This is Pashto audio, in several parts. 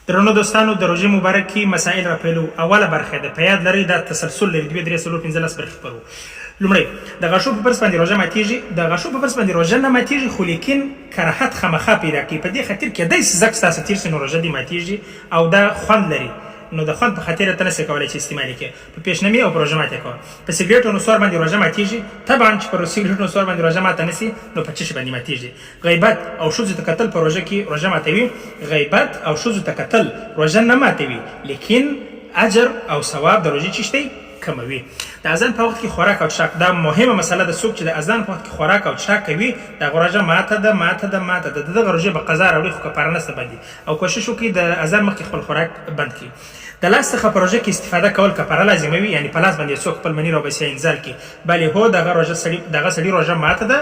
درنو دوستانو، د روژې مبارکې مسائل راپیلو. اوله برخه ده، په یاد لرئ دا تسلسل لري، 2 3 4 15 برخې پرو. لومړی د غاښو په فرض باندې روژه ماتېږي. د غاښو په فرض باندې روژه نه ماتېږي، خو لیکن کراهت خامخا پیدا کوي. په دې خاطر کېدای شي زک ستاسو تېر شي نو روژه دې ماتېږي او دا خوند لري، نو د خوند په خاطر ته نشئ کولی چې استعمال یې کړئ. په پیشنمي او په روژه ماتې کوه. په سګرېټ او نسوار باندې روژه ماتېږي. طبعا چې په سګرېټ او نسوار باندې روژه ماته نشي، نو په چشي باندې ماتېږي. غیبت او ښځو ته کتل په روژه کې روژه ماتوي. غیبت او ښځو ته کتل روژه نه ماتوي، لیکن اجر او ثواب د روژې چشتی کموي. د اذان په وخت کې خوراک او څښاک، دا مهمه مسله ده. څوک چې د اذان په وخت کې خوراک او څښاک کوي، دا روژه ماته ده. دغه روژې به قضا راوړي، خو کفاره نشته باندې. او کوشش وکړي د اذان مخکې خپل خوراک بند کړي. د لاس څخه په روژه کې استفاده کول کفاره لازموي، یعنی په لاس باندې څوک خپل منی را وباسي انزال کې. بلې هو دغه سړي روژه ماته ده،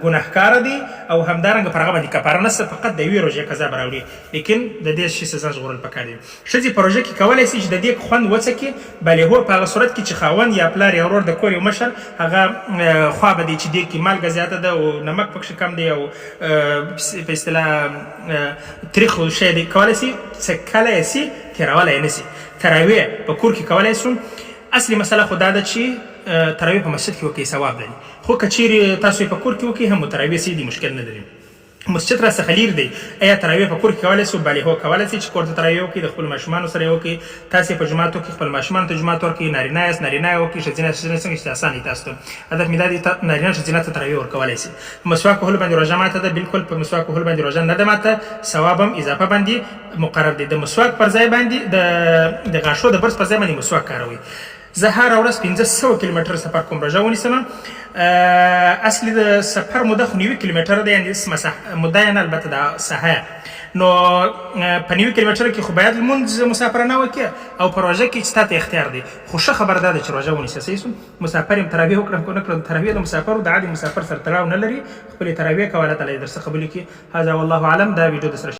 ګناهکاره دی او همدارنګه پر هغه باندې کفاره نشته، فقط د یوې روژې قضا به راوړي، لیکن د دې شي سزا ژغورل پکار دي. ښځې په روژه کې کولی شي چې د دې خوند وڅکي، بلې هو په هغه صورت کې چې خاوند یا پلار یا ورور د کور یو مشر هغه خوا به دی چې دې کې مالګه زیاته ده او نمک پکښې کم دی او په اصطلاح تریخ شی دی، کولی شي څکلی شي، تېرولی یې نشي. تراویح په کور کې کولی شو. اصلي مسله خو دا ده چې تراویح په مسجد کې وکړئ، ثواب لري. خو که چیرې تاسو یې په کور کې وکړئ هم تراویح سي دي، مشکل نه لري. مسجد را څخه لیر دی. ایا تراویح په کور کې کولی شو؟ بلې هو کولی شئ چې کور ته تراویح وکړئ، د خپلو ماشومانو سره یې وکړئ. تاسې په جومات وکړئ، خپل ماشومانو ته جومات ورکړئ. نارینه یاست نارینه یې وکړئ، ښځینه څنګه چې اسانه وي تاسو ته. هدف مې دا دی نارینه ښځینه ته تراویح ورکولی شي. مسواک وهلو باندې روژه ماته ده؟ بالکل په مسواک وهلو باندې روژه نه ده ماته، ثواب هم اضافه باندې مقرر دی. د مسواک پر ځای باندې د غاښو د برس پر ځای باندې مسواک کاروئ. زه هره ورځ 1500 کیلومتر سفر کوم، روژه ونیسم. اصلي د سفر موده خو 90 کیلومتر ده، یعنې موده یې نه، البته د ساحه. نو په 90 کیلومتر کې خو باید لمونځ مسافرانه وکړي او په روژه کې چې تا ته اختیار دی. خو ښه خبر دا ده چې روژه ونیسه. صحیح شو؟ مسافر یم تراویح وکړم که نه کړم، تراویح د مسافرو د عادي مسافر سره تړاو نه لري. خپلې تراویح کوه، الله تعالی یې درڅخه قبول کړي. هذا والله اعلم. دا ویډیو درسره